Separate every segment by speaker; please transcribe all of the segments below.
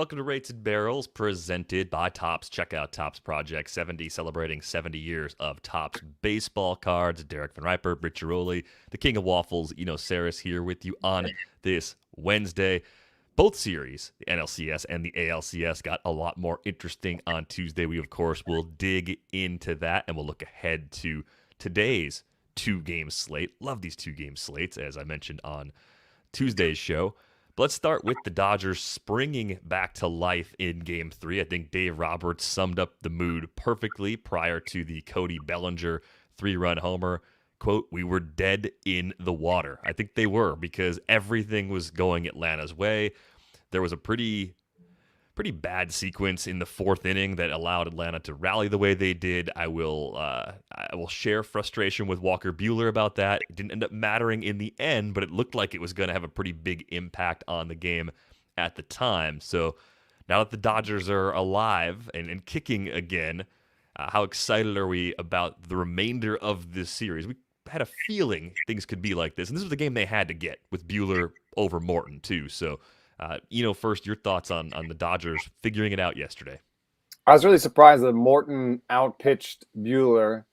Speaker 1: welcome to Rates and Barrels, presented by Topps. Check out Topps Project 70, celebrating 70 years of Topps baseball cards. Derek Van Riper, Britt DVR, the King of Waffles, Eno Saris here with you on this Wednesday. Both series, the NLCS and the ALCS, got a lot more interesting on Tuesday. We, of course, will dig into that, and we'll look ahead to today's two-game slate. Love these two-game slates, as I mentioned on Tuesday's show. But let's start with the Dodgers springing back to life in Game 3. I think Dave Roberts summed up the mood perfectly prior to the Cody Bellinger 3-run homer. Quote, "We were dead in the water." I think they were, because everything was going Atlanta's way. There was a pretty bad sequence in the fourth inning that allowed Atlanta to rally the way they did. I will share frustration with Walker Buehler about that. It didn't end up mattering in the end, but it looked like it was going to have a pretty big impact on the game at the time. So now that the Dodgers are alive and kicking again, how excited are we about the remainder of this series? We had a feeling things could be like this, and this was the game they had to get with Buehler over Morton too. So first, your thoughts on the Dodgers figuring it out yesterday.
Speaker 2: I was really surprised that Morton outpitched Buehler,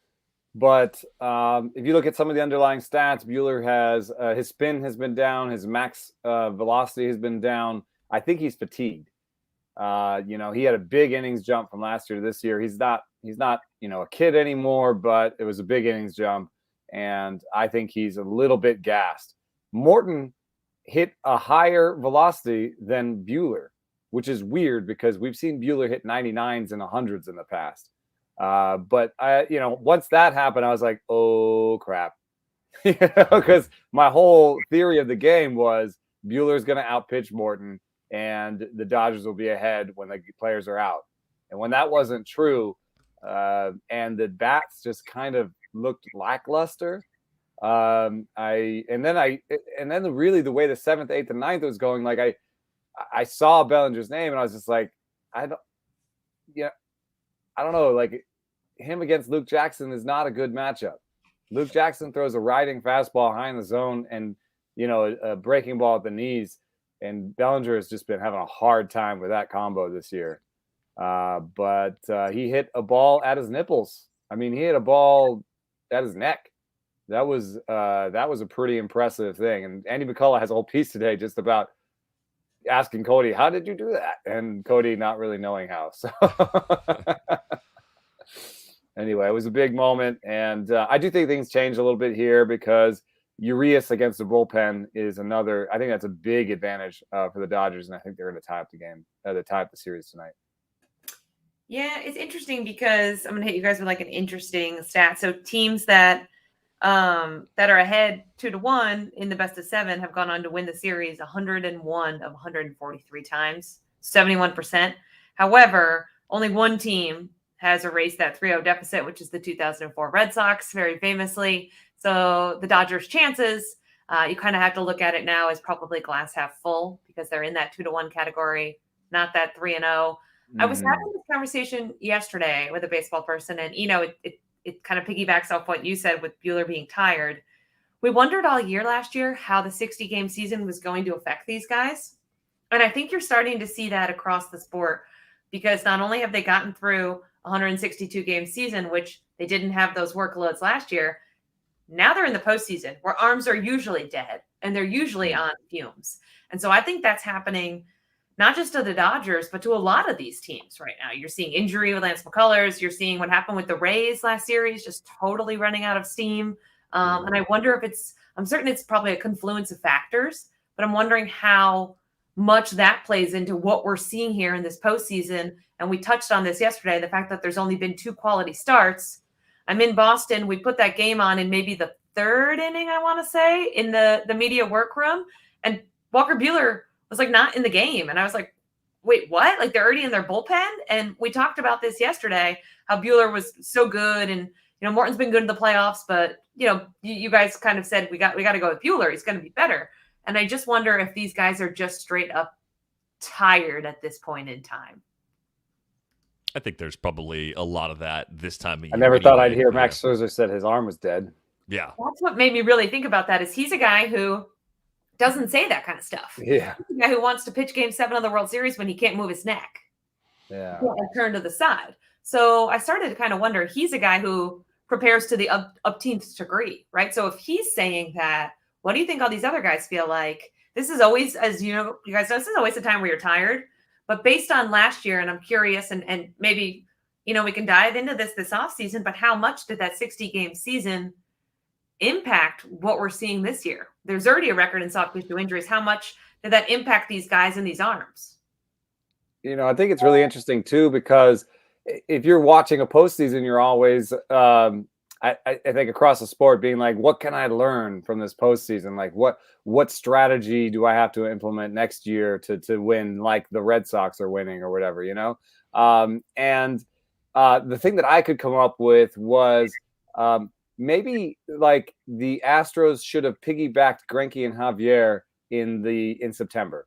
Speaker 2: but if you look at some of the underlying stats, Buehler has his spin has been down, his max velocity has been down. I think he's fatigued. He had a big innings jump from last year to this year. He's not a kid anymore, but it was a big innings jump, and I think he's a little bit gassed. Morton hit a higher velocity than Buehler, which is weird because we've seen Buehler hit 99s and 100s in the past. But once that happened, I was like, oh crap. Because my whole theory of the game was Buehler's going to outpitch Morton and the Dodgers will be ahead when the players are out. And when that wasn't true, and the bats just kind of looked lackluster, really the way the 7th, 8th, and 9th was going, like I saw Bellinger's name and I was just like, I don't know, like him against Luke Jackson is not a good matchup. Luke Jackson throws a riding fastball high in the zone and a breaking ball at the knees, and Bellinger has just been having a hard time with that combo this year. But he hit a ball at his nipples. I mean, he hit a ball at his neck. That was a pretty impressive thing. And Andy McCullough has a whole piece today just about asking Cody, how did you do that? And Cody not really knowing how. So anyway, it was a big moment. And I do think things changed a little bit here because Urias against the bullpen is another. I think that's a big advantage for the Dodgers. And I think they're going to tie up the series tonight.
Speaker 3: Yeah, it's interesting because I'm going to hit you guys with like an interesting stat. So teams that are ahead 2-1 in the best of 7 have gone on to win the series 101 of 143 times, 71%. However, only one team has erased that 3-0 deficit, which is the 2004 Red Sox, very famously. So the Dodgers' chances, you kind of have to look at it now as probably glass half full because they're in that 2-1 category, not that 3-0. I was having this conversation yesterday with a baseball person, and it kind of piggybacks off what you said with Buehler being tired. We wondered all year last year how the 60-game season was going to affect these guys. And I think you're starting to see that across the sport because not only have they gotten through a 162-game season, which they didn't have those workloads last year, now they're in the postseason where arms are usually dead and they're usually on fumes. And so I think that's happening not just to the Dodgers, but to a lot of these teams right now. You're seeing injury with Lance McCullers. You're seeing what happened with the Rays last series, just totally running out of steam. And I wonder if I'm certain it's probably a confluence of factors, but I'm wondering how much that plays into what we're seeing here in this postseason. And we touched on this yesterday, the fact that there's only been 2 quality starts. I'm in Boston. We put that game on in maybe the 3rd inning, I want to say, in the media workroom. And Walker Buehler was like not in the game. And I was like, wait, what? Like they're already in their bullpen? And we talked about this yesterday, how Buehler was so good. And, Morton's been good in the playoffs, but, you guys kind of said, we got to go with Buehler. He's going to be better. And I just wonder if these guys are just straight up tired at this point in time.
Speaker 1: I think there's probably a lot of that this time of year.
Speaker 2: I never thought I'd hear Max Scherzer said his arm was dead.
Speaker 1: Yeah.
Speaker 3: That's what made me really think about that is he's a guy who doesn't say that kind of stuff.
Speaker 2: Yeah.
Speaker 3: The guy who wants to pitch Game 7 of the World Series when he can't move his neck.
Speaker 2: Yeah.
Speaker 3: And turn to the side. So I started to kind of wonder, he's a guy who prepares to the upteenth degree, right? So if he's saying that, what do you think all these other guys feel like? This is always, as you know, you guys know, this is always a time where you're tired. But based on last year, and I'm curious, and maybe, we can dive into this offseason, but how much did that 60-game season impact what we're seeing this year? There's already a record in soft tissue injuries. How much did that impact these guys and these arms?
Speaker 2: I think it's really interesting too, because if you're watching a postseason, you're always, I think across the sport, being like, what can I learn from this postseason? Like, what strategy do I have to implement next year to win, like the Red Sox are winning or whatever, And the thing that I could come up with was maybe like the Astros should have piggybacked Greinke and Javier in September,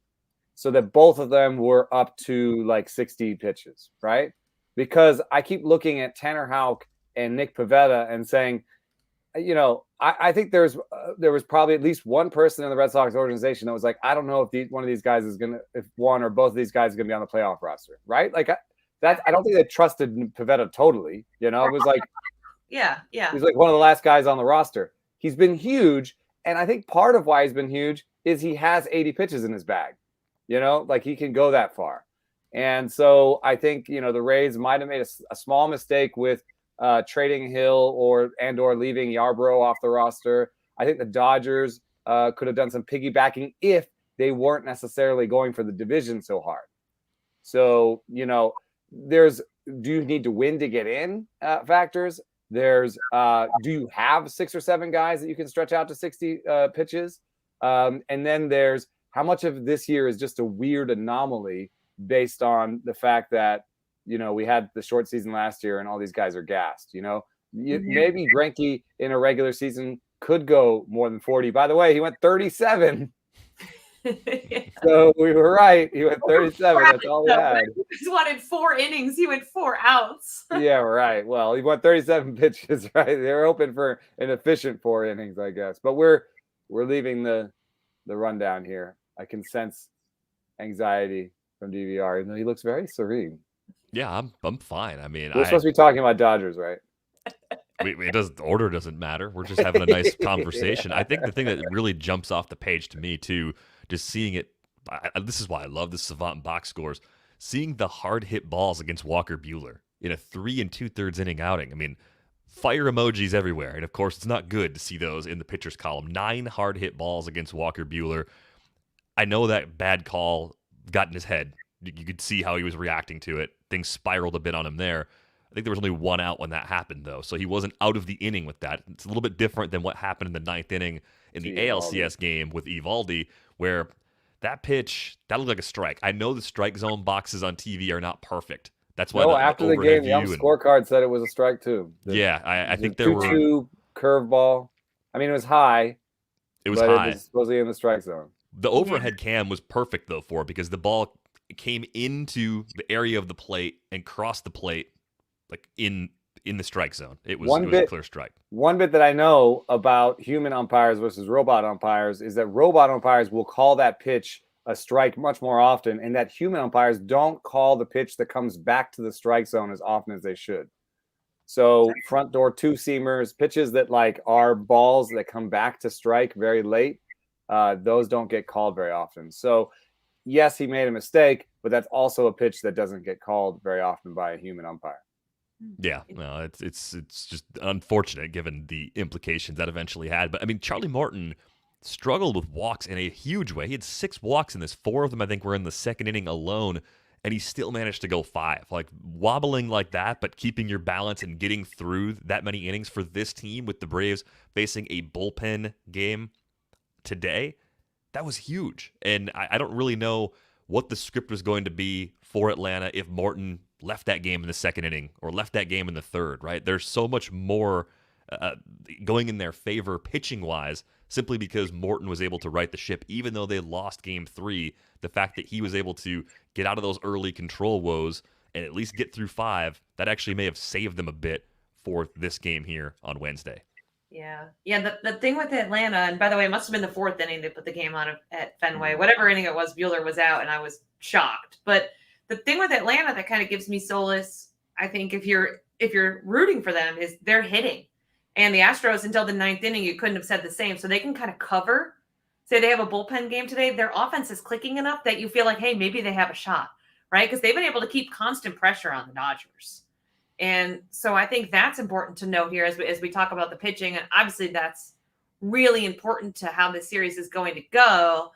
Speaker 2: so that both of them were up to like 60 pitches, right? Because I keep looking at Tanner Houck and Nick Pivetta and saying, I think there was probably at least one person in the Red Sox organization that was like, I don't know if one of these guys is if one or both of these guys is gonna be on the playoff roster, right? Like I don't think they trusted Pivetta totally. It was like,
Speaker 3: yeah,
Speaker 2: he's like one of the last guys on the roster. He's been huge, and I think part of why he's been huge is he has 80 pitches in his bag. Like he can go that far. And so I think, the Rays might have made a small mistake with trading Hill or leaving Yarbrough off the roster. I think the Dodgers could have done some piggybacking if they weren't necessarily going for the division so hard. So, there's, do you need to win to get in factors? There's, do you have 6 or 7 guys that you can stretch out to 60 pitches? And then there's, how much of this year is just a weird anomaly based on the fact that, we had the short season last year and all these guys are gassed, Maybe Greinke in a regular season could go more than 40. By the way, he went 37. So we were right. He went 37. That's all he had.
Speaker 3: He just wanted 4 innings. He went 4 outs.
Speaker 2: Yeah, right. Well, he went 37 pitches, right? They were hoping for an efficient 4 innings, I guess. But we're leaving the rundown here. I can sense anxiety from DVR, even though he looks very serene.
Speaker 1: Yeah, I'm fine. I mean,
Speaker 2: we're supposed to be talking about Dodgers, right?
Speaker 1: The order doesn't matter. We're just having a nice conversation. Yeah. I think the thing that really jumps off the page to me too, just seeing it. This is why I love the Savant box scores. Seeing the hard hit balls against Walker Buehler in a 3 2/3 inning outing. I mean, fire emojis everywhere, and of course, it's not good to see those in the pitcher's column. 9 hard hit balls against Walker Buehler. I know that bad call got in his head. You could see how he was reacting to it. Things spiraled a bit on him there. I think there was only 1 out when that happened, though, so he wasn't out of the inning with that. It's a little bit different than what happened in the 9th inning in the ALCS game with Evaldi, where that pitch, that looked like a strike. I know the strike zone boxes on TV are not perfect. That's why
Speaker 2: after the game, the scorecard said it was a strike, too.
Speaker 1: I think there were
Speaker 2: 2-2 curveball. I mean, it was high.
Speaker 1: It was high.
Speaker 2: It was supposedly in the strike zone.
Speaker 1: The overhead cam was perfect, though, for it, because the ball came into the area of the plate and crossed the plate like in the strike zone. It was a clear strike. One
Speaker 2: bit that I know about human umpires versus robot umpires is that robot umpires will call that pitch a strike much more often, and that human umpires don't call the pitch that comes back to the strike zone as often as they should. So front door 2-seamers, pitches that like are balls that come back to strike very late, those don't get called very often. So yes, he made a mistake, but that's also a pitch that doesn't get called very often by a human umpire.
Speaker 1: Yeah, no, it's just unfortunate given the implications that eventually had. But I mean, Charlie Morton struggled with walks in a huge way. He had 6 walks in this. 4 of them, I think, were in the 2nd inning alone, and he still managed to go 5. Like, wobbling like that, but keeping your balance and getting through that many innings for this team with the Braves facing a bullpen game today, that was huge. And I don't really know what the script was going to be for Atlanta if Morton left that game in the 2nd inning or left that game in the 3rd, right? There's so much more going in their favor pitching-wise simply because Morton was able to right the ship. Even though they lost Game 3, the fact that he was able to get out of those early control woes and at least get through 5, that actually may have saved them a bit for this game here on Wednesday.
Speaker 3: Yeah. The thing with Atlanta, and by the way, it must have been the fourth inning they put the game on at Fenway. Whatever inning it was, Bueller was out, and I was shocked. But the thing with Atlanta that kind of gives me solace, I think, if you're rooting for them, is they're hitting. And the Astros, until the ninth inning, you couldn't have said the same. So they can kind of cover. Say they have a bullpen game today, their offense is clicking enough that you feel like, hey, maybe they have a shot, right? Because they've been able to keep constant pressure on the Dodgers. And so I think that's important to know here as we talk about the pitching. And obviously that's really important to how this series is going to go.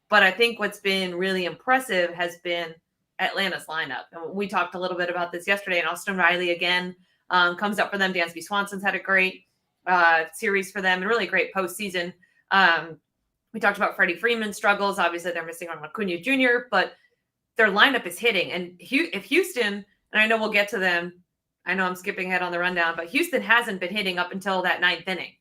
Speaker 3: But I think what's been really impressive has been Atlanta's lineup. And we talked a little bit about this yesterday, and Austin Riley again comes up for them. Dansby Swanson's had a great series for them and really great postseason. We talked about Freddie Freeman's struggles. Obviously, they're missing on Acuna Jr., but their lineup is hitting. And if Houston, and I know we'll get to them, I know I'm skipping ahead on the rundown, but Houston hasn't been hitting up until that ninth inning.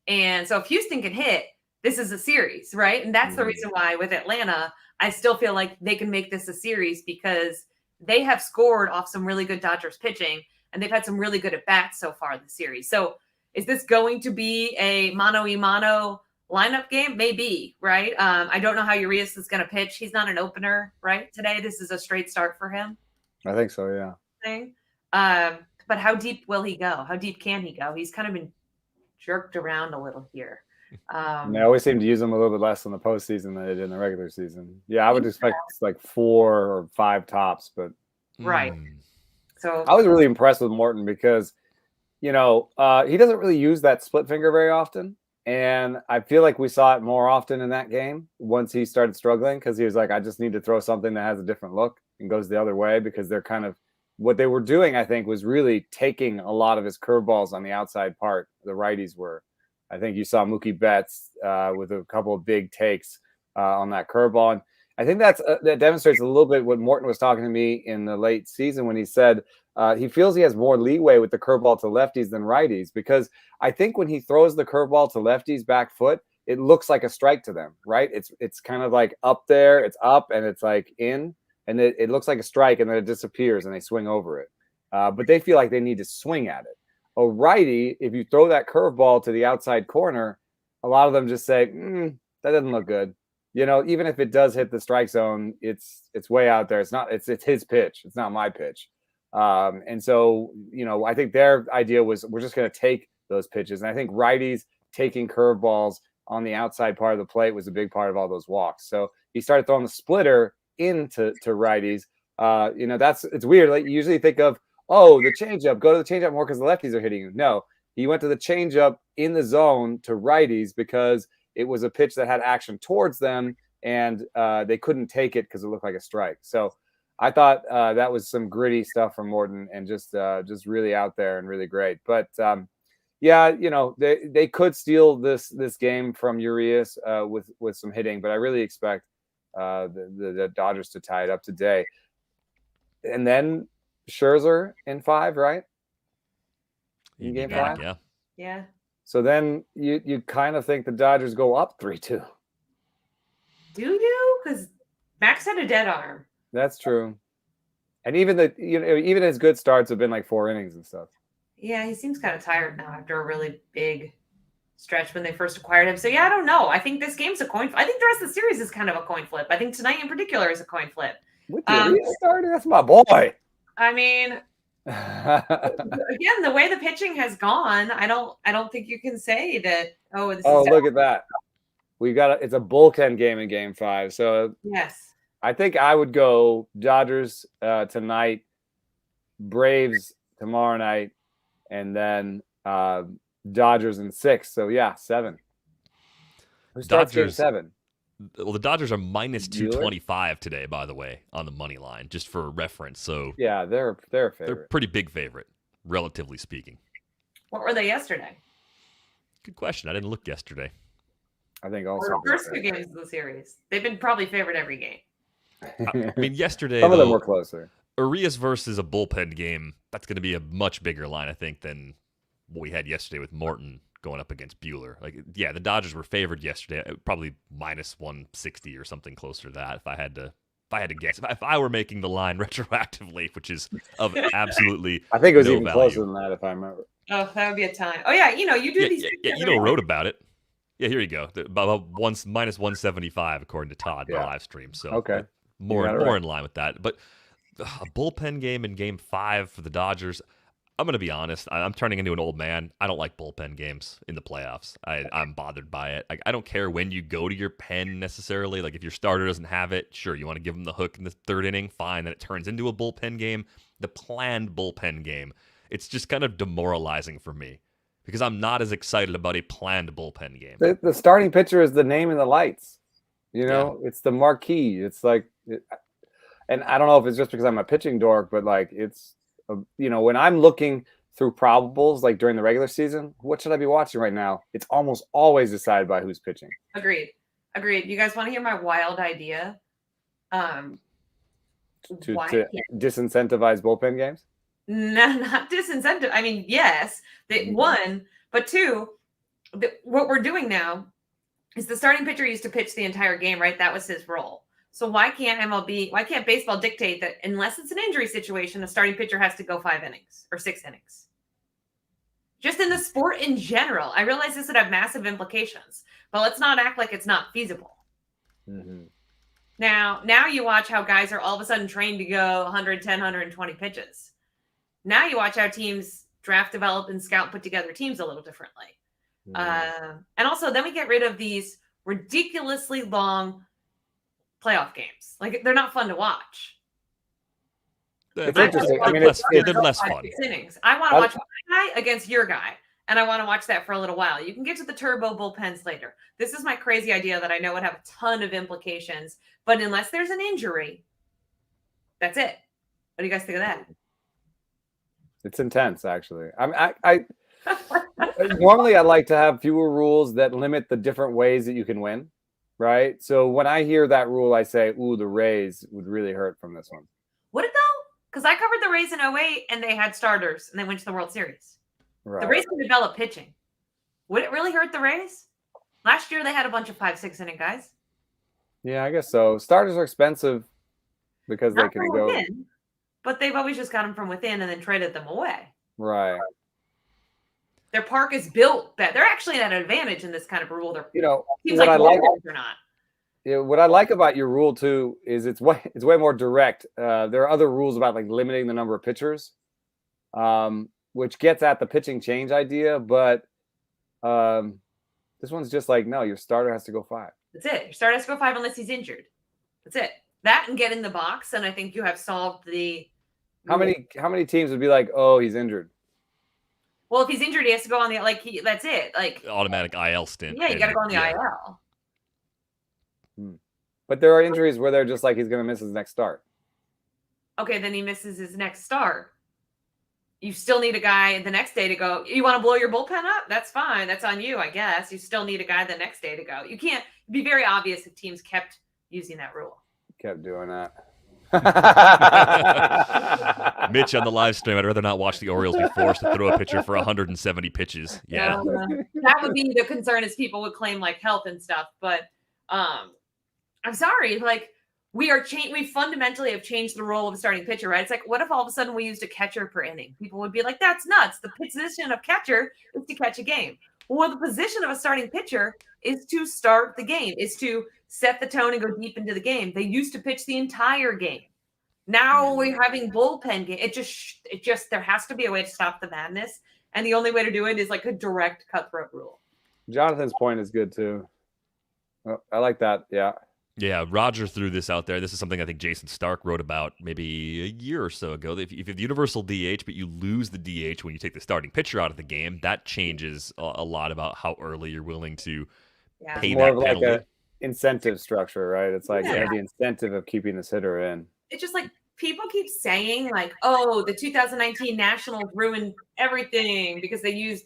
Speaker 3: And so if Houston can hit, this is a series, right? And that's the reason why with Atlanta, I still feel like they can make this a series because they have scored off some really good Dodgers pitching, and they've had some really good at-bats so far this series. So is this going to be a mano-a-mano lineup game? Maybe, right? I don't know how Urias is going to pitch. He's not an opener, right? Today, this is a straight start for him.
Speaker 2: I think so, yeah.
Speaker 3: But how deep will he go? How deep can he go? He's kind of been jerked around a little here.
Speaker 2: They always seem to use him a little bit less in the postseason than they did in the regular season. Yeah, I would expect like 4 or 5 tops, but
Speaker 3: right. So
Speaker 2: I was really impressed with Morton because, he doesn't really use that split finger very often. And I feel like we saw it more often in that game once he started struggling because he was like, I just need to throw something that has a different look and goes the other way because they're kind of what they were doing, I think, was really taking a lot of his curveballs on the outside part. The righties were. I think you saw Mookie Betts with a couple of big takes on that curveball. And I think that demonstrates a little bit what Morton was talking to me in the late season when he said he feels he has more leeway with the curveball to lefties than righties because I think when he throws the curveball to lefties back foot, it looks like a strike to them, right? It's kind of like up there, it's up, and it's like in. And it looks like a strike, and then it disappears, and they swing over it. But they feel like they need to swing at it. A righty, if you throw that curveball to the outside corner, a lot of them just say, that doesn't look good. Even if it does hit the strike zone, it's way out there. It's his pitch. It's not my pitch. And so, I think their idea was we're just going to take those pitches. And I think righties taking curveballs on the outside part of the plate was a big part of all those walks. So he started throwing the splitter into righties. It's weird. Like you usually think of, the changeup, go to the changeup more because the lefties are hitting you. No, he went to the changeup in the zone to righties because it was a pitch that had action towards them and they couldn't take it because it looked like a strike. So I thought that was some gritty stuff from Morton and just really out there and really great. But they could steal this game from Urias with some hitting, but I really expect the Dodgers to tie it up today. And then Scherzer in 5, right? In game 5?
Speaker 3: Yeah.
Speaker 2: So then you kind of think the Dodgers go up 3-2.
Speaker 3: Do you? Because Max had a dead arm.
Speaker 2: That's true. And even his good starts have been like 4 innings and stuff.
Speaker 3: Yeah, he seems kind of tired now after a really big stretch when they first acquired him. So yeah, I don't know. I think this game's a coin flip. I think the rest of the series is kind of a coin flip. I think tonight in particular is a coin flip.
Speaker 2: With the starter, that's my boy.
Speaker 3: I mean, again, the way the pitching has gone, I don't think you can say that.
Speaker 2: Look at that. It's a bullpen game in game 5. So
Speaker 3: yes,
Speaker 2: I think I would go Dodgers tonight, Braves tomorrow night, and then Dodgers in 6. So yeah, 7. Who starts game 7?
Speaker 1: Well, the Dodgers are minus 225 today, by the way, on the money line, just for reference. So
Speaker 2: yeah, they're a favorite.
Speaker 1: They're a pretty big favorite, relatively speaking.
Speaker 3: What were they yesterday?
Speaker 1: Good question. I didn't look yesterday.
Speaker 2: I think also
Speaker 3: the first 2 games of the series, they've been probably favored every game.
Speaker 1: I mean, yesterday
Speaker 2: some of them were closer.
Speaker 1: Urias versus a bullpen game. That's going to be a much bigger line, I think, than what we had yesterday with Morton going up against Bueller. The Dodgers were favored yesterday, probably minus 160 or something closer to that. If I had to guess, if I were making the line retroactively, which is of absolutely,
Speaker 2: I think it was
Speaker 1: no
Speaker 2: even
Speaker 1: value.
Speaker 2: closer than that, if I remember.
Speaker 3: Oh, that would be a time. Oh yeah, you do these.
Speaker 1: Wrote about it. Yeah, here you go. About minus 175 according to Todd in the live stream. So
Speaker 2: okay,
Speaker 1: more in line with that. But a bullpen game in Game 5 for the Dodgers. I'm gonna be honest. I'm turning into an old man. I don't like bullpen games in the playoffs. I'm bothered by it. I don't care when you go to your pen necessarily. Like if your starter doesn't have it, sure, you want to give them the hook in the third inning, fine. Then it turns into a bullpen game. The planned bullpen game, it's just kind of demoralizing for me because I'm not as excited about a planned bullpen game.
Speaker 2: The starting pitcher is the name in the lights. It's the marquee. It's like, and I don't know if it's just because I'm a pitching dork, but like it's. When I'm looking through probables, like during the regular season, what should I be watching right now? It's almost always decided by who's pitching.
Speaker 3: Agreed. You guys want to hear my wild idea?
Speaker 2: To disincentivize bullpen games?
Speaker 3: No, not disincentive. I mean, yes, one, but two, what we're doing now is the starting pitcher used to pitch the entire game, right? That was his role. So why can't baseball dictate that unless it's an injury situation, a starting pitcher has to go 5 innings or 6 innings? Just in the sport in general. I realize this would have massive implications, but let's not act like it's not feasible.
Speaker 2: Mm-hmm.
Speaker 3: Now you watch how guys are all of a sudden trained to go 110, 120 pitches. Now you watch how teams draft, develop, and scout, put together teams a little differently. Mm-hmm. And also then we get rid of these ridiculously long playoff games. Like they're not fun to watch.
Speaker 2: It's interesting.
Speaker 1: They're less fun.
Speaker 3: Innings. I want to watch my guy against your guy, and I want to watch that for a little while. You can get to the turbo bullpens later. This is my crazy idea that I know would have a ton of implications, but unless there's an injury, that's it. What do you guys think of that?
Speaker 2: It's intense, actually. I normally I like to have fewer rules that limit the different ways that you can win. Right. So when I hear that rule, I say, ooh, the Rays would really hurt from this one.
Speaker 3: Would it though? Because I covered the Rays in 2008 and they had starters and they went to the World Series. Right. The Rays can develop pitching. Would it really hurt the Rays? Last year they had a bunch of 5-6 inning guys.
Speaker 2: Yeah, I guess so. Starters are expensive because they can go.
Speaker 3: Within, but they've always just got them from within and then traded them away.
Speaker 2: Right.
Speaker 3: Their park is built better. They're actually at an advantage in this kind of rule. They're,
Speaker 2: what I like or not. Yeah, what I like about your rule too is it's way more direct. There are other rules about like limiting the number of pitchers, which gets at the pitching change idea. But this one's just like, no, your starter has to go 5.
Speaker 3: That's it. Your starter has to go 5 unless he's injured. That's it. That and get in the box, and I think you have solved the.
Speaker 2: How many teams would be like, oh, he's injured?
Speaker 3: Well, if he's injured, he has to go on the that's it. Like
Speaker 1: automatic IL stint.
Speaker 3: Yeah, you got to go on the IL.
Speaker 2: But there are injuries where they're just like he's going to miss his next start.
Speaker 3: Okay, then he misses his next start. You still need a guy the next day to go. You want to blow your bullpen up? That's fine. That's on you, I guess. You still need a guy the next day to go. You can't. It'd be very obvious if teams kept using that rule.
Speaker 2: Kept doing that.
Speaker 1: Mitch on the live stream, I'd rather not watch the Orioles be forced to throw a pitcher for 170 pitches. Yeah.
Speaker 3: That would be the concern, is people would claim like health and stuff. But I'm sorry, like we fundamentally have changed the role of a starting pitcher, right? It's like, what if all of a sudden we used a catcher per inning? People would be like, that's nuts. The position of catcher is to catch a game. Well, the position of a starting pitcher is to start the game, is to set the tone and go deep into the game. They used to pitch the entire game. Now we're having bullpen game. It just there has to be a way to stop the madness, and the only way to do it is like a direct cutthroat rule.
Speaker 2: Jonathan's point is good too. Oh, I like that. Yeah.
Speaker 1: Yeah, Roger threw this out there. This is something I think Jason Stark wrote about maybe a year or so ago. If you have the universal DH, but you lose the DH when you take the starting pitcher out of the game, that changes a lot about how early you're willing to pay
Speaker 2: more
Speaker 1: that
Speaker 2: of
Speaker 1: penalty.
Speaker 2: Like a incentive structure, right? It's like the incentive of keeping this hitter in.
Speaker 3: It's just like people keep saying like, oh, the 2019 Nationals ruined everything because they used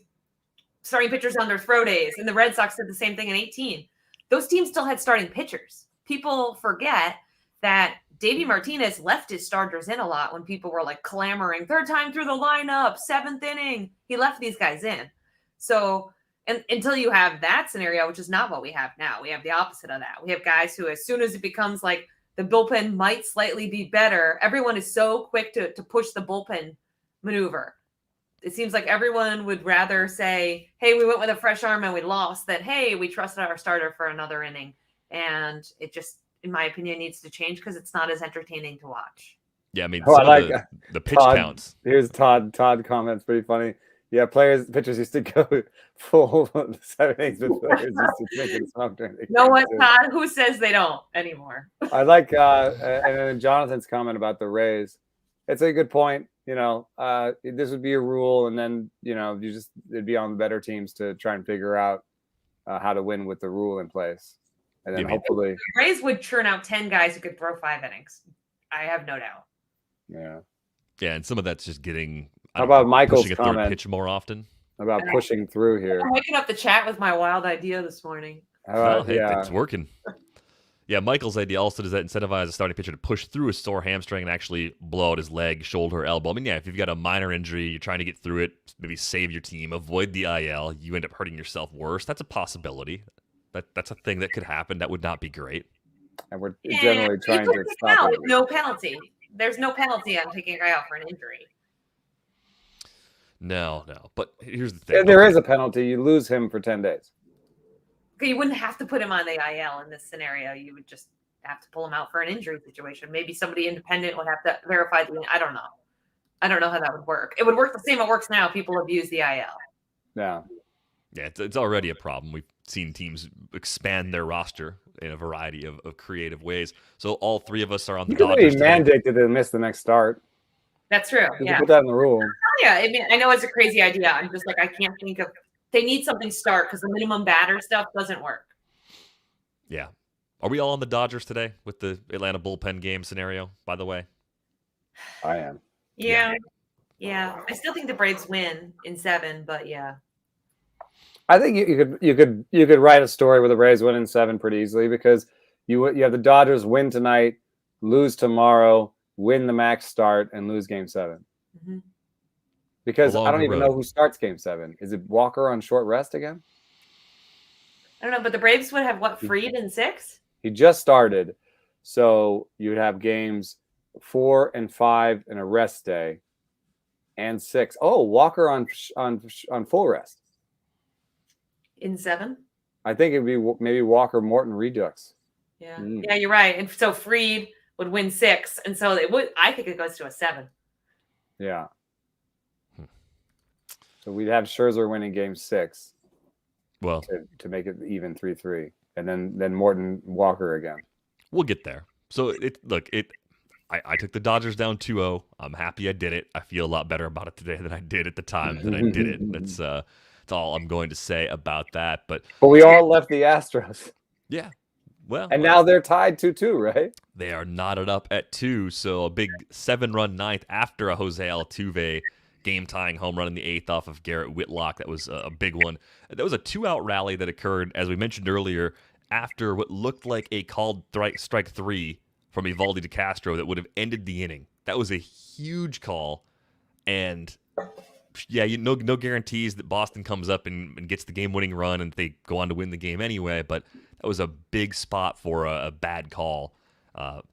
Speaker 3: starting pitchers on their throw days. And the Red Sox did the same thing in 18. Those teams still had starting pitchers. People forget that Davey Martinez left his starters in a lot when people were like clamoring, third time through the lineup, 7th inning. He left these guys in. So and until you have that scenario, which is not what we have now, we have the opposite of that. We have guys who, as soon as it becomes like the bullpen might slightly be better, everyone is so quick to push the bullpen maneuver. it seems like everyone would rather say, hey, we went with a fresh arm and we lost, than, hey, we trusted our starter for another inning. And it just, in my opinion, needs to change because it's not as entertaining to watch.
Speaker 1: Yeah, I mean,
Speaker 2: Oh, I
Speaker 1: some
Speaker 2: like
Speaker 1: of the pitch
Speaker 2: Todd.
Speaker 1: counts.
Speaker 2: Here's Todd. Todd comments pretty funny. Yeah, pitchers used to go full 7 innings with players used to drink and smoke during the
Speaker 3: No
Speaker 2: game,
Speaker 3: one,
Speaker 2: too.
Speaker 3: Todd, who says they don't anymore?
Speaker 2: I like and then Jonathan's comment about the Rays. It's a good point. This would be a rule, and then it'd be on the better teams to try and figure out how to win with the rule in place, and then hopefully
Speaker 3: the Rays would churn out 10 guys who could throw 5 innings. I have no doubt.
Speaker 1: Yeah, and some of that's just getting.
Speaker 2: How about Michael's
Speaker 1: pushing a
Speaker 2: comment
Speaker 1: third pitch more often?
Speaker 2: About pushing through here.
Speaker 3: I'm waking up the chat with my wild idea this morning.
Speaker 1: It's working. Yeah, Michael's idea also does that incentivize a starting pitcher to push through a sore hamstring and actually blow out his leg, shoulder, elbow. I mean, yeah, if you've got a minor injury, you're trying to get through it, maybe save your team, avoid the IL, you end up hurting yourself worse. That's a possibility. That's a thing that could happen. That would not be great.
Speaker 2: And we're generally trying to stop it.
Speaker 3: No penalty. There's no penalty on taking a guy out for an injury.
Speaker 1: No. But here's the thing.
Speaker 2: There is a penalty. You lose him for 10 days.
Speaker 3: You wouldn't have to put him on the IL in this scenario. You would just have to pull him out for an injury situation. Maybe somebody independent would have to verify the. I don't know. I don't know how that would work. It would work the same it works now. People abuse the IL.
Speaker 2: Yeah.
Speaker 1: Yeah, it's already a problem. We've seen teams expand their roster in a variety of creative ways. So all 3 of us are on the Dodgers.
Speaker 2: You mandated to miss the next start.
Speaker 3: That's true.
Speaker 2: You put that in the rule.
Speaker 3: Yeah, I mean, I know it's a crazy idea. I'm just like, I can't think of. They need something start because the minimum batter stuff doesn't work.
Speaker 1: Yeah. Are we all on the Dodgers today with the Atlanta bullpen game scenario, by the way?
Speaker 2: I am.
Speaker 3: Yeah. I still think the Braves win in 7, but yeah.
Speaker 2: I think you could write a story where the Braves win in 7 pretty easily because you have the Dodgers win tonight, lose tomorrow, win the max start, and lose Game 7.
Speaker 3: Mm-hmm.
Speaker 2: Because I don't even know who starts Game 7. Is it Walker on short rest again?
Speaker 3: I don't know, but the Braves would have Fried in 6?
Speaker 2: He just started, so you'd have games 4 and 5 and a rest day, and 6. Oh, Walker on full rest
Speaker 3: in 7.
Speaker 2: I think it'd be maybe Walker Morton redux.
Speaker 3: Yeah, yeah, you're right. And so Fried would win 6, and so it would. I think it goes to a 7.
Speaker 2: Yeah. So we'd have Scherzer winning Game 6.
Speaker 1: Well,
Speaker 2: to make it even 3-3, and then Morton Walker again.
Speaker 1: We'll get there. So I took the Dodgers down 2-0. I'm happy I did it. I feel a lot better about it today than I did at the time that I did it. That's all I'm going to say about that. But
Speaker 2: we all left the Astros.
Speaker 1: Yeah. Well,
Speaker 2: now they're tied 2-2, right?
Speaker 1: They are knotted up at 2. So a big 7-run ninth after a Jose Altuve game-tying home run in the 8th off of Garrett Whitlock. That was a big one. That was a 2-out rally that occurred, as we mentioned earlier, after what looked like a called strike 3 from Evaldi to Castro that would have ended the inning. That was a huge call. And, yeah, no guarantees that Boston comes up and gets the game-winning run and they go on to win the game anyway, but that was a big spot for a bad call.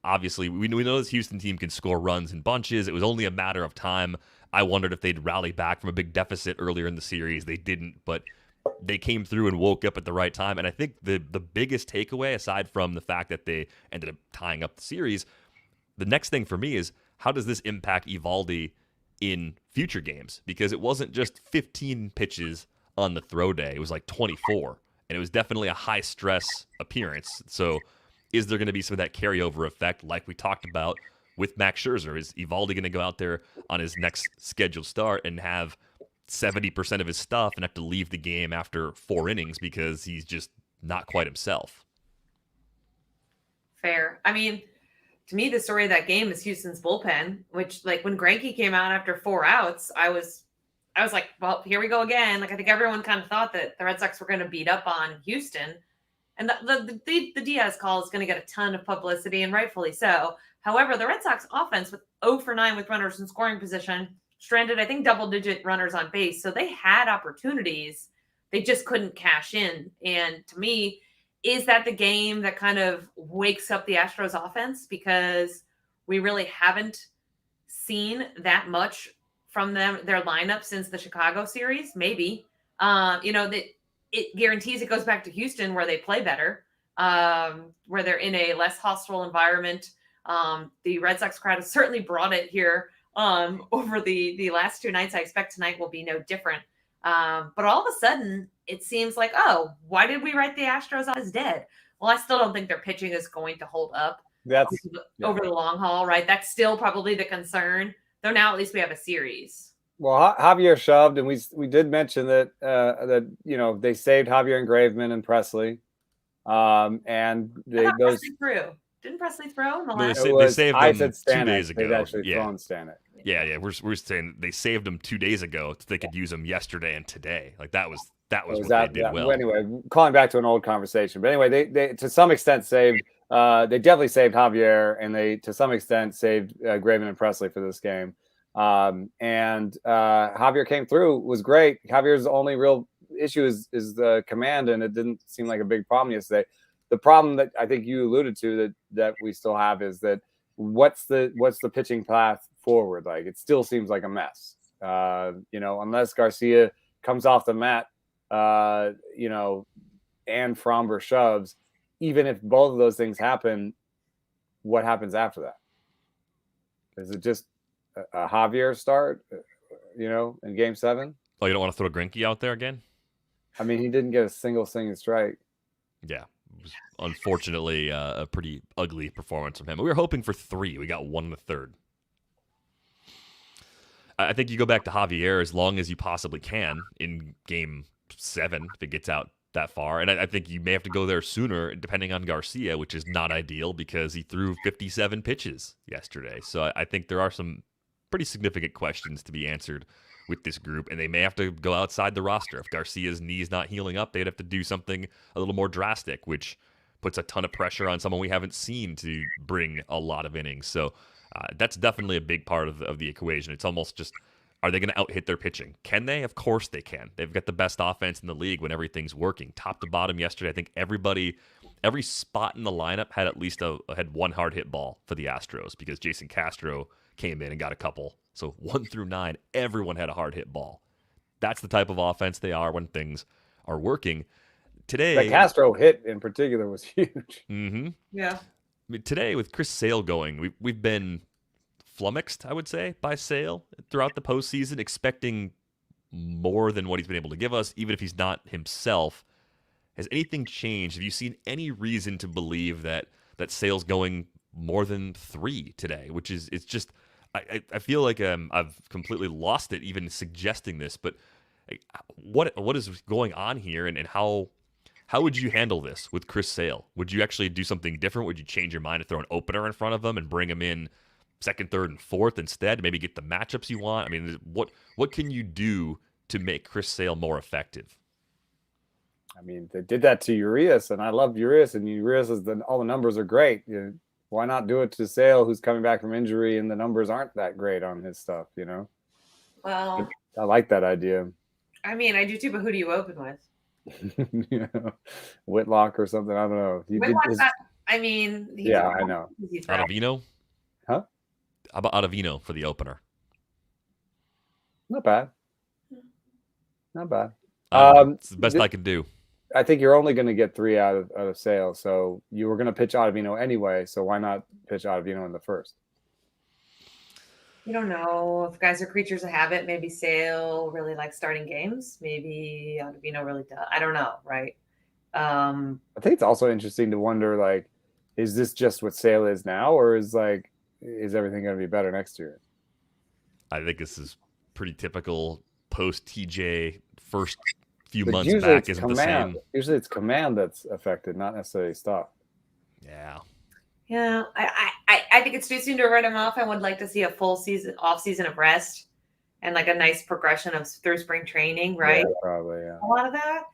Speaker 1: Obviously, we know this Houston team can score runs in bunches. It was only a matter of time. I wondered if they'd rally back from a big deficit earlier in the series. They didn't, but they came through and woke up at the right time. And I think the biggest takeaway, aside from the fact that they ended up tying up the series, the next thing for me is how does this impact Evaldi in future games? Because it wasn't just 15 pitches on the throw day. It was like 24. And it was definitely a high-stress appearance. So is there going to be some of that carryover effect like we talked about with Max Scherzer? Is Evaldi going to go out there on his next scheduled start and have 70% of his stuff and have to leave the game after 4 innings because he's just not quite himself?
Speaker 3: Fair. I mean, to me, the story of that game is Houston's bullpen, which, like, when Greinke came out after 4 outs, I was like, well, here we go again. Like, I think everyone kind of thought that the Red Sox were going to beat up on Houston. And the Diaz call is going to get a ton of publicity, and rightfully so. However, the Red Sox offense with 0 for 9 with runners in scoring position, stranded, I think, double-digit runners on base. So they had opportunities. They just couldn't cash in. And to me, is that the game that kind of wakes up the Astros offense? Because we really haven't seen that much from their lineup since the Chicago series? Maybe. That it guarantees it goes back to Houston where they play better, where they're in a less hostile environment. The Red Sox crowd has certainly brought it here over the last 2 nights. I expect tonight will be no different. But all of a sudden, it seems like, oh, why did we write the Astros off as dead? Well, I still don't think their pitching is going to hold up over the long haul, right? That's still probably the concern. Though now at least we have a series.
Speaker 2: Well, Javier shoved, and we did mention that they saved Javier Engraveman and Presley, and
Speaker 3: Presley threw. Didn't Presley throw in the last?
Speaker 1: They saved them 2 days
Speaker 2: They'd
Speaker 1: ago.
Speaker 2: actually thrown Stanek.
Speaker 1: Yeah. We're saying they saved them 2 days ago so they could use them yesterday and today. Like that was what they did well.
Speaker 2: Anyway, calling back to an old conversation, but anyway, they to some extent saved. They definitely saved Javier, and they to some extent saved Graven and Presley for this game. And Javier came through, was great. Javier's only real issue is the command, and it didn't seem like a big problem yesterday. The problem that I think you alluded to that we still have is that what's the pitching path forward? Like it still seems like a mess. Unless Garcia comes off the mat, and Fromber shoves, even if both of those things happen, what happens after that? Is it just a Javier start, in Game 7?
Speaker 1: Oh, you don't want to throw Greinke out there again?
Speaker 2: I mean, he didn't get a single swinging strike.
Speaker 1: Yeah. It was unfortunately a pretty ugly performance from him. We were hoping for 3. We got 1 in the 3rd. I think you go back to Javier as long as you possibly can in Game 7 if it gets out that far. And I think you may have to go there sooner depending on Garcia, which is not ideal because he threw 57 pitches yesterday. So I think there are some pretty significant questions to be answered with this group, and they may have to go outside the roster. If Garcia's knee's not healing up, they'd have to do something a little more drastic, which puts a ton of pressure on someone we haven't seen to bring a lot of innings. So that's definitely a big part of the equation. It's almost just, are they going to out-hit their pitching? Can they? Of course they can. They've got the best offense in the league when everything's working. Top to bottom yesterday, I think every spot in the lineup had at least had one hard hit ball for the Astros because Jason Castro came in and got a couple. So 1 through 9, everyone had a hard hit ball. That's the type of offense they are when things are working. Today,
Speaker 2: the Castro hit in particular was huge.
Speaker 1: Mm-hmm.
Speaker 3: Yeah.
Speaker 1: I mean, today with Chris Sale going, we've been flummoxed, I would say, by Sale throughout the postseason, expecting more than what he's been able to give us, even if he's not himself. Has anything changed? Have you seen any reason to believe that Sale's going more than 3 today? Which is, it's just, I feel like I've completely lost it even suggesting this, but what is going on here, and how would you handle this with Chris Sale? Would you actually do something different? Would you change your mind to throw an opener in front of him and bring him in 2nd, 3rd, and 4th instead? Maybe get the matchups you want? I mean, what can you do to make Chris Sale more effective?
Speaker 2: I mean, they did that to Urias, and I love Urias, and Urias all the numbers are great. Why not do it to Sale, who's coming back from injury, and the numbers aren't that great on his stuff,
Speaker 3: Well,
Speaker 2: I like that idea.
Speaker 3: I mean, I do too, but who do you open with?
Speaker 2: Whitlock or something. I don't know.
Speaker 3: Whitlock's not, I
Speaker 2: know.
Speaker 1: Ottavino?
Speaker 2: Huh?
Speaker 1: How about Ottavino for the opener?
Speaker 2: Not bad. Not bad.
Speaker 1: It's the best I can do.
Speaker 2: I think you're only going to get 3 out of Sale, so you were going to pitch Ottavino anyway, so why not pitch Ottavino in the 1st?
Speaker 3: You don't know. If guys are creatures of habit, maybe Sale really likes starting games. Maybe Ottavino really does. I don't know, right?
Speaker 2: I think it's also interesting to wonder, like, is this just what Sale is now, or is everything going to be better next year?
Speaker 1: I think this is pretty typical post-TJ first few
Speaker 2: but
Speaker 1: months back isn't
Speaker 2: command.
Speaker 1: the same.
Speaker 2: Usually it's command that's affected, not necessarily stuff.
Speaker 1: Yeah.
Speaker 3: Yeah, I think it's too soon to write him off. I would like to see a full off season of rest and like a nice progression of through spring training, right?
Speaker 2: Yeah, probably, yeah.
Speaker 3: A lot of that.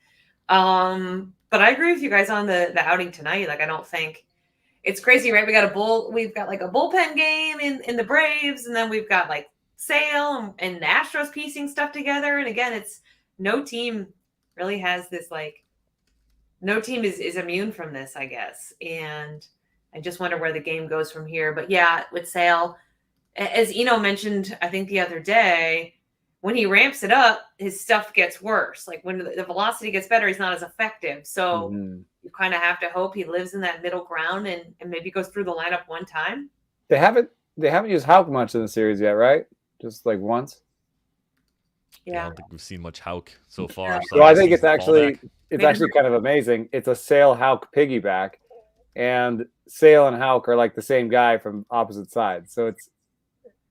Speaker 3: But I agree with you guys on the outing tonight. Like, I don't think it's crazy, right? We've got like a bullpen game in the Braves, and then we've got like Sale and the Astros piecing stuff together. And again, it's no team really has this, like, no team is immune from this, I guess. And I just wonder where the game goes from here. But yeah, with Sale, as Eno mentioned, I think the other day, when he ramps it up, his stuff gets worse. Like when the velocity gets better, he's not as effective. So you kind of have to hope he lives in that middle ground and maybe goes through the lineup one time.
Speaker 2: They haven't used Houck much in the series yet, right? Just like once.
Speaker 3: Yeah.
Speaker 1: I don't think we've seen much Houck so far.
Speaker 2: So I think it's actually kind of amazing. It's a Sale Houck piggyback, and Sale and Houck are like the same guy from opposite sides. So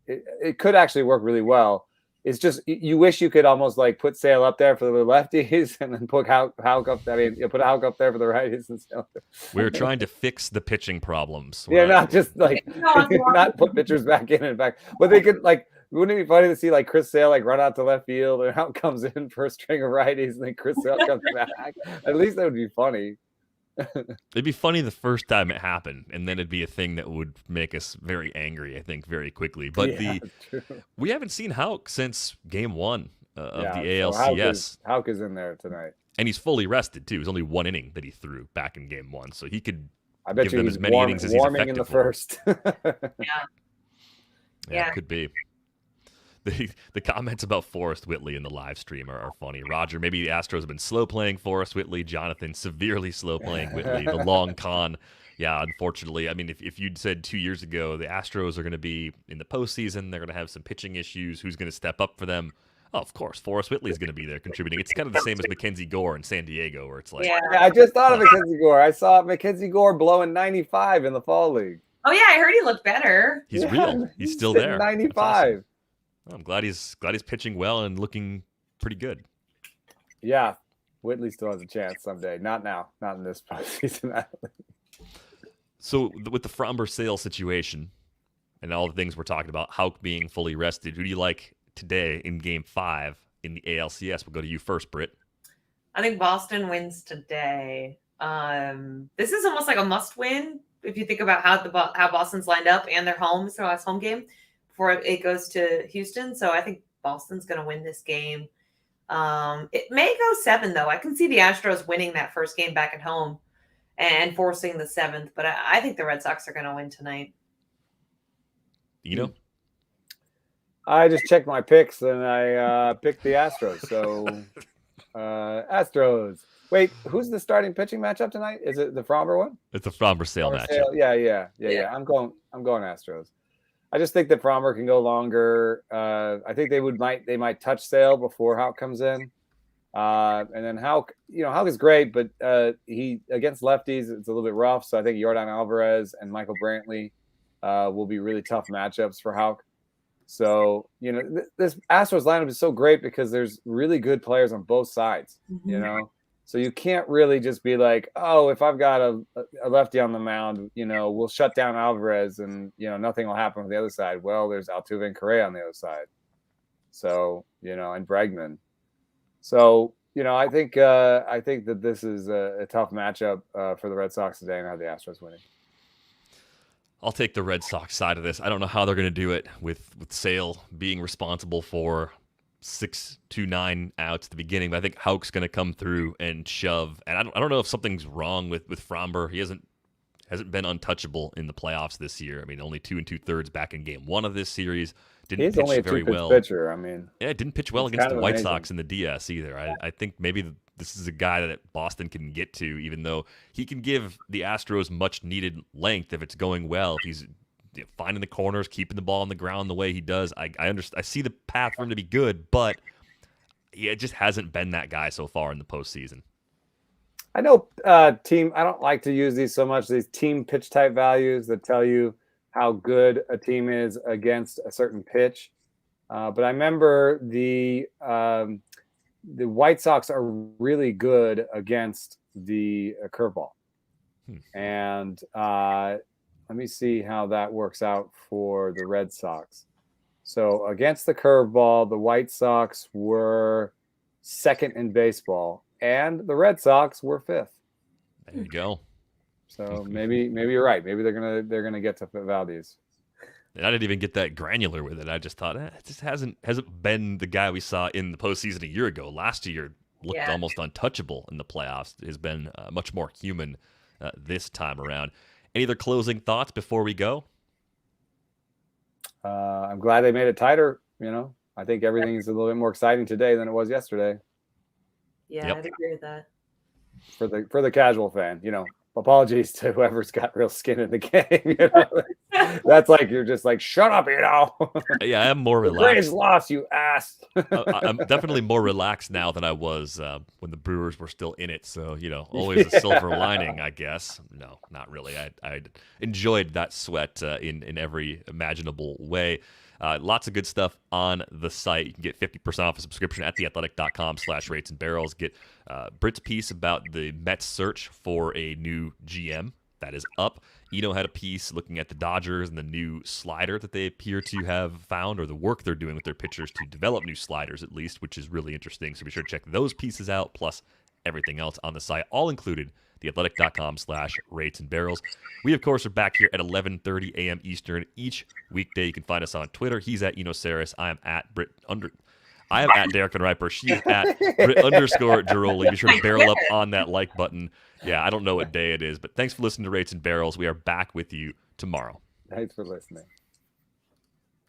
Speaker 2: it could actually work really well. It's just you wish you could almost like put Sale up there for the lefties and then put Houck up. I mean, you put Houck up there for the righties and Sale.
Speaker 1: We're trying to fix the pitching problems.
Speaker 2: Yeah, not just like not put pitchers back in and back, but they could like. Wouldn't it be funny to see like Chris Sale like run out to left field and Houck comes in for a string of righties and then Chris Sale comes back? At least that would be funny.
Speaker 1: It'd be funny the first time it happened, and then it'd be a thing that would make us very angry, I think, very quickly. But we haven't seen Houck since game 1 of the ALCS.
Speaker 2: So Houck is in there tonight.
Speaker 1: And he's fully rested, too. It was only 1 inning that he threw back in game 1, so he could
Speaker 2: I bet
Speaker 1: give
Speaker 2: you
Speaker 1: them
Speaker 2: he's
Speaker 1: as many innings as he's effective
Speaker 2: in the
Speaker 1: for.
Speaker 2: first.
Speaker 1: Yeah, it could be. The comments about Forrest Whitley in the live stream are funny. Roger, maybe the Astros have been slow playing Forrest Whitley. Jonathan, severely slow playing Whitley. The long con. Yeah, unfortunately. I mean, if you'd said 2 years ago the Astros are going to be in the postseason, they're going to have some pitching issues, who's going to step up for them? Oh, of course, Forrest Whitley is going to be there contributing. It's kind of the same as Mackenzie Gore in San Diego, where it's like...
Speaker 2: Yeah, I just thought of Mackenzie Gore. I saw Mackenzie Gore blowing 95 in the fall league.
Speaker 3: Oh, yeah, I heard he looked better.
Speaker 1: He's real. He's still there.
Speaker 2: 95.
Speaker 1: Well, I'm glad he's pitching well and looking pretty good.
Speaker 2: Yeah, Whitley still has a chance someday. Not now. Not in this postseason.
Speaker 1: So with the Fromber Sale situation and all the things we're talking about, Houck being fully rested, who do you like today in Game 5 in the ALCS? We'll go to you first, Britt.
Speaker 3: I think Boston wins today. This is almost like a must-win if you think about how Boston's lined up and their home, so last home game before it goes to Houston. So I think Boston's going to win this game. It may go 7, though. I can see the Astros winning that first game back at home and forcing the 7th. But I think the Red Sox are going to win tonight.
Speaker 1: You know?
Speaker 2: I just checked my picks, and I picked the Astros. So, Astros. Wait, who's the starting pitching matchup tonight? Is it the Fromber one?
Speaker 1: It's the Fromber Sale matchup.
Speaker 2: Yeah. I'm going Astros. I just think that Fromber can go longer. I think they might touch Sale before Houck comes in. And then Houck is great, but he against lefties, it's a little bit rough. So I think Yordan Alvarez and Michael Brantley will be really tough matchups for Houck. So, this Astros lineup is so great because there's really good players on both sides, So you can't really just be like, oh, if I've got a lefty on the mound, we'll shut down Alvarez and, nothing will happen on the other side. Well, there's Altuve and Correa on the other side. So, and Bregman. So, I think that this is a tough matchup for the Red Sox today and I have the Astros winning.
Speaker 1: I'll take the Red Sox side of this. I don't know how they're going to do it with Sale being responsible for 6 to 9 outs at the beginning, but I think Houck's going to come through and shove. And I don't know if something's wrong with Fromber. He hasn't been untouchable in the playoffs this year. I mean, only 2 2/3 back in Game 1 of this series. Didn't pitch very well.
Speaker 2: Pitcher. I mean,
Speaker 1: didn't pitch well against the White Sox in the DS either. I think maybe this is a guy that Boston can get to, even though he can give the Astros much needed length if it's going well. If he's finding the corners, keeping the ball on the ground the way he does. I understand. I see the path for him to be good, but it just hasn't been that guy so far in the postseason.
Speaker 2: I know I don't like to use these so much, these team pitch type values that tell you how good a team is against a certain pitch. But I remember the White Sox are really good against the curveball. And let me see how that works out for the Red Sox. So against the curveball, the White Sox were 2nd in baseball, and the Red Sox were 5th.
Speaker 1: There you go.
Speaker 2: So maybe you're right. Maybe they're gonna get to Valdez.
Speaker 1: And I didn't even get that granular with it. I just thought it just hasn't been the guy we saw in the postseason a year ago. Last year looked almost untouchable in the playoffs. Has been much more human this time around. Any other closing thoughts before we go?
Speaker 2: I'm glad they made it tighter. I think everything's a little bit more exciting today than it was yesterday.
Speaker 3: Yeah,
Speaker 1: Yep.
Speaker 3: I'd agree with that.
Speaker 2: For the casual fan, apologies to whoever's got real skin in the game. That's like you're just like, shut up,
Speaker 1: Yeah, I am more
Speaker 2: The
Speaker 1: relaxed.
Speaker 2: Braves lost, you ass.
Speaker 1: I'm definitely more relaxed now than I was when the Brewers were still in it. So, always a silver lining, I guess. No, not really. I enjoyed that sweat in every imaginable way. Lots of good stuff on the site. You can get 50% off a subscription at theathletic.com/rates and barrels. Get Britt's piece about the Mets search for a new GM. That is up. Eno had a piece looking at the Dodgers and the new slider that they appear to have found, or the work they're doing with their pitchers to develop new sliders at least, which is really interesting. So be sure to check those pieces out, plus everything else on the site, all included, theathletic.com/rates and barrels. We, of course, are back here at 11:30 a.m. Eastern each weekday. You can find us on Twitter. He's at Enosaris. I am at Derek Van Riper. She's at Britt_Giroli. Be sure to barrel up on that like button. Yeah, I don't know what day it is, but thanks for listening to Rates and Barrels. We are back with you tomorrow.
Speaker 2: Thanks for listening.